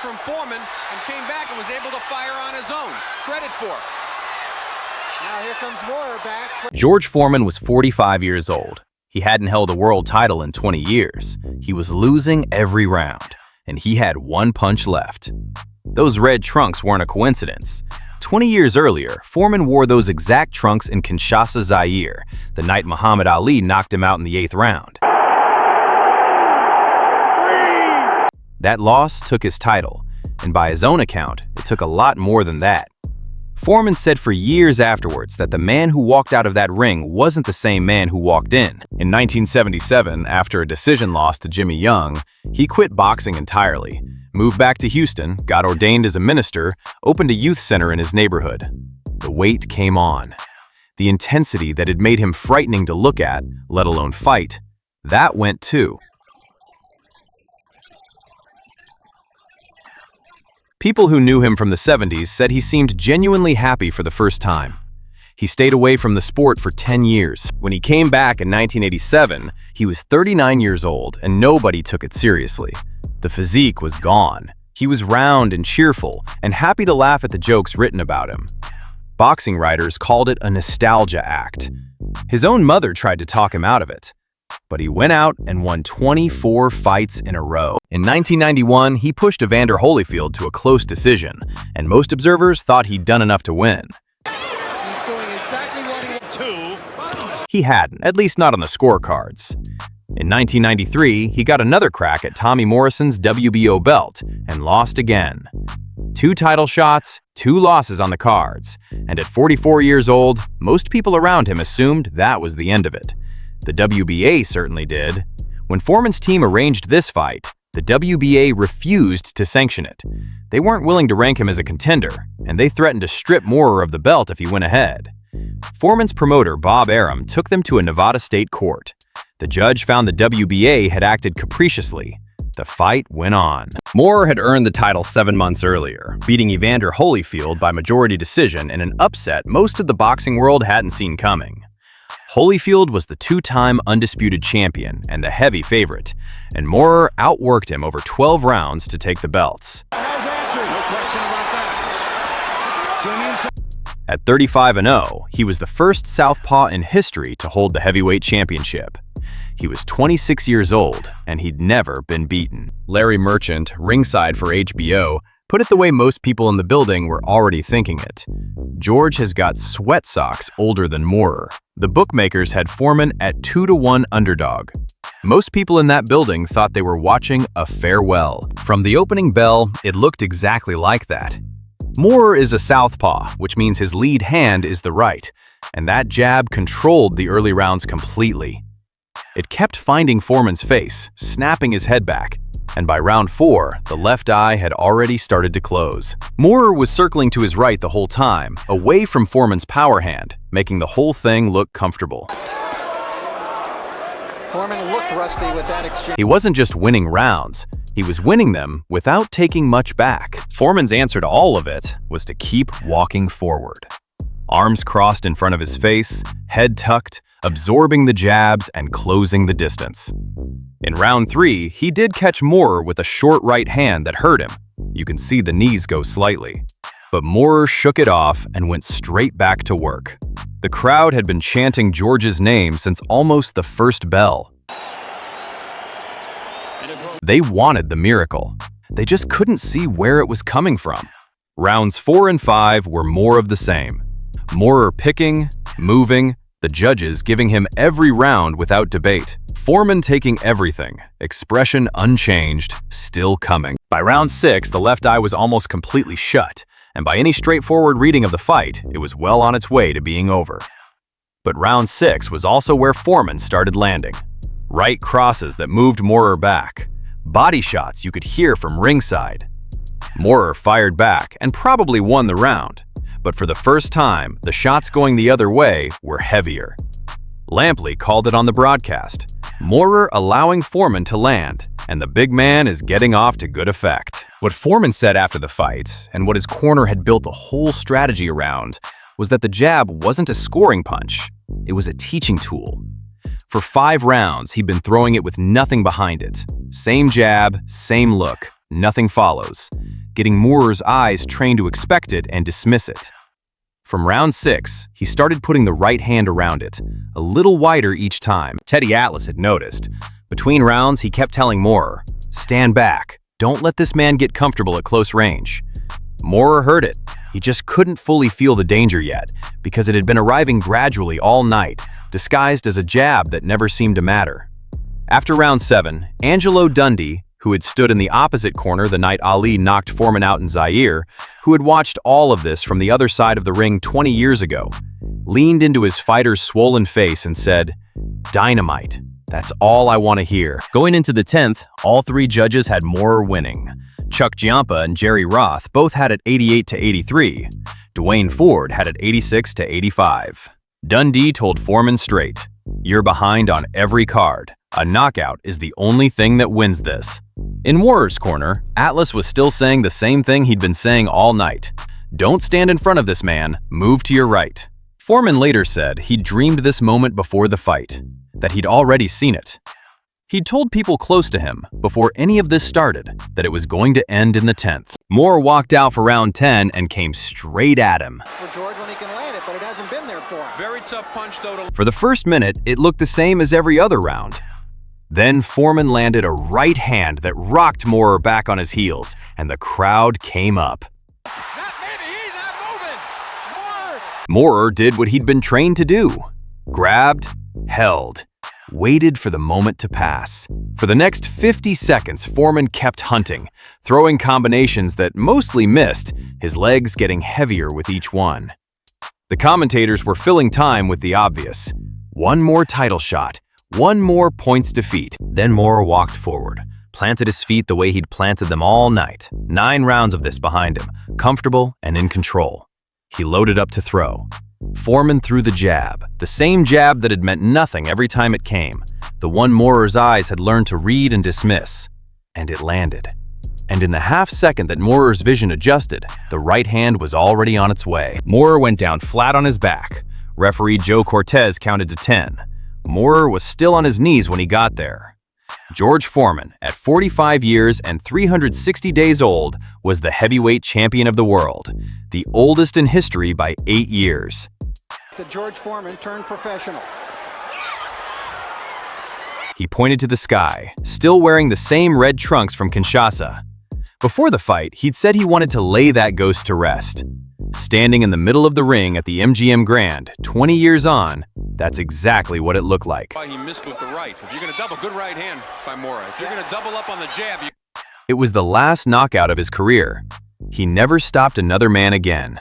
from Foreman and came back and was able to fire on his own. Credit for it. Now here comes Moorer back. George Foreman was 45 years old. He hadn't held a world title in 20 years. He was losing every round, and he had one punch left. Those red trunks weren't a coincidence. 20 years earlier, Foreman wore those exact trunks in Kinshasa, Zaire, the night Muhammad Ali knocked him out in the 8th round. That loss took his title, and by his own account, it took a lot more than that. Foreman said for years afterwards that the man who walked out of that ring wasn't the same man who walked in. In 1977, after a decision loss to Jimmy Young, he quit boxing entirely, moved back to Houston, got ordained as a minister, opened a youth center in his neighborhood. The weight came on. The intensity that had made him frightening to look at, let alone fight, that went too. People who knew him from the 70s said he seemed genuinely happy for the first time. He stayed away from the sport for 10 years. When he came back in 1987, he was 39 years old and nobody took it seriously. The physique was gone. He was round and cheerful and happy to laugh at the jokes written about him. Boxing writers called it a nostalgia act. His own mother tried to talk him out of it. But he went out and won 24 fights in a row. In 1991, he pushed Evander Holyfield to a close decision, and most observers thought he'd done enough to win. He's doing exactly what he wanted to. He hadn't, at least not on the scorecards. In 1993, he got another crack at Tommy Morrison's WBO belt and lost again. 2 title shots, 2 losses on the cards, and at 44 years old, most people around him assumed that was the end of it. The WBA certainly did. When Foreman's team arranged this fight, the WBA refused to sanction it. They weren't willing to rank him as a contender, and they threatened to strip Moorer of the belt if he went ahead. Foreman's promoter, Bob Arum, took them to a Nevada state court. The judge found the WBA had acted capriciously. The fight went on. Moorer had earned the title 7 months earlier, beating Evander Holyfield by majority decision in an upset most of the boxing world hadn't seen coming. Holyfield was the 2-time undisputed champion and the heavy favorite, and Moorer outworked him over 12 rounds to take the belts. At 35-0, he was the first southpaw in history to hold the heavyweight championship. He was 26 years old, and he'd never been beaten. Larry Merchant, ringside for HBO, put it the way most people in the building were already thinking it. George has got sweat socks older than Moorer. The bookmakers had Foreman at 2-1 underdog. Most people in that building thought they were watching a farewell. From the opening bell, it looked exactly like that. Moorer is a southpaw, which means his lead hand is the right, and that jab controlled the early rounds completely. It kept finding Foreman's face, snapping his head back, and by round 4, the left eye had already started to close. Moorer was circling to his right the whole time, away from Foreman's power hand, making the whole thing look comfortable. Foreman looked rusty with that exchange. He wasn't just winning rounds, he was winning them without taking much back. Foreman's answer to all of it was to keep walking forward. Arms crossed in front of his face, head tucked, absorbing the jabs and closing the distance. In round 3, he did catch Moorer with a short right hand that hurt him. You can see the knees go slightly. But Moorer shook it off and went straight back to work. The crowd had been chanting George's name since almost the first bell. They wanted the miracle. They just couldn't see where it was coming from. Rounds 4 and 5 were more of the same. Moorer picking, moving, the judges giving him every round without debate. Foreman taking everything, expression unchanged, still coming. By round 6, the left eye was almost completely shut, and by any straightforward reading of the fight, it was well on its way to being over. But round 6 was also where Foreman started landing. Right crosses that moved Moorer back. Body shots you could hear from ringside. Moorer fired back and probably won the round. But for the first time, the shots going the other way were heavier. Lampley called it on the broadcast. Moorer allowing Foreman to land, and the big man is getting off to good effect. What Foreman said after the fight, and what his corner had built a whole strategy around, was that the jab wasn't a scoring punch, it was a teaching tool. For 5 rounds, he'd been throwing it with nothing behind it. Same jab, same look, nothing follows. getting Moorer's eyes trained to expect it and dismiss it. From round 6, he started putting the right hand around it, a little wider each time. Teddy Atlas had noticed. Between rounds, he kept telling Moorer, "Stand back. Don't let this man get comfortable at close range." Moorer heard it. He just couldn't fully feel the danger yet, because it had been arriving gradually all night, disguised as a jab that never seemed to matter. After round 7, Angelo Dundee, who had stood in the opposite corner the night Ali knocked Foreman out in Zaire, who had watched all of this from the other side of the ring 20 years ago, leaned into his fighter's swollen face and said, "Dynamite. That's all I want to hear." Going into the 10th, all 3 judges had Moorer winning. Chuck Giampa and Jerry Roth both had it 88 to 83. Dwayne Ford had it 86 to 85. Dundee told Foreman straight, "You're behind on every card. A knockout is the only thing that wins this." In Moorer's corner, Atlas was still saying the same thing he'd been saying all night. "Don't stand in front of this man, move to your right." Foreman later said he'd dreamed this moment before the fight, that he'd already seen it. He'd told people close to him, before any of this started, that it was going to end in the 10th. Moorer walked out for round 10 and came straight at him. For George when he can land it, but it hasn't been there for him. Very tough punch, though. For the first minute, it looked the same as every other round. Then Foreman landed a right hand that rocked Moorer back on his heels, and the crowd came up. He's not moving. Moorer did what he'd been trained to do. Grabbed, held, waited for the moment to pass. For the next 50 seconds, Foreman kept hunting, throwing combinations that mostly missed, his legs getting heavier with each one. The commentators were filling time with the obvious. One more title shot. One more points defeat. Then Moorer walked forward, planted his feet the way he'd planted them all night. 9 rounds of this behind him, comfortable and in control. He loaded up to throw. Foreman threw the jab, the same jab that had meant nothing every time it came, the one Moorer's eyes had learned to read and dismiss. And it landed. And in the half second that Moorer's vision adjusted, the right hand was already on its way. Moorer went down flat on his back. Referee Joe Cortez counted to 10. Moorer was still on his knees when he got there. George Foreman, at 45 years and 360 days old, was the heavyweight champion of the world, the oldest in history by 8 years. The George Foreman turned professional. He pointed to the sky, still wearing the same red trunks from Kinshasa. Before the fight, he'd said he wanted to lay that ghost to rest. Standing in the middle of the ring at the MGM Grand, 20 years on, that's exactly what it looked like. He missed with the right. If you're going to double, good right hand by Moorer. If you're going to double up on the jab, It was the last knockout of his career. He never stopped another man again.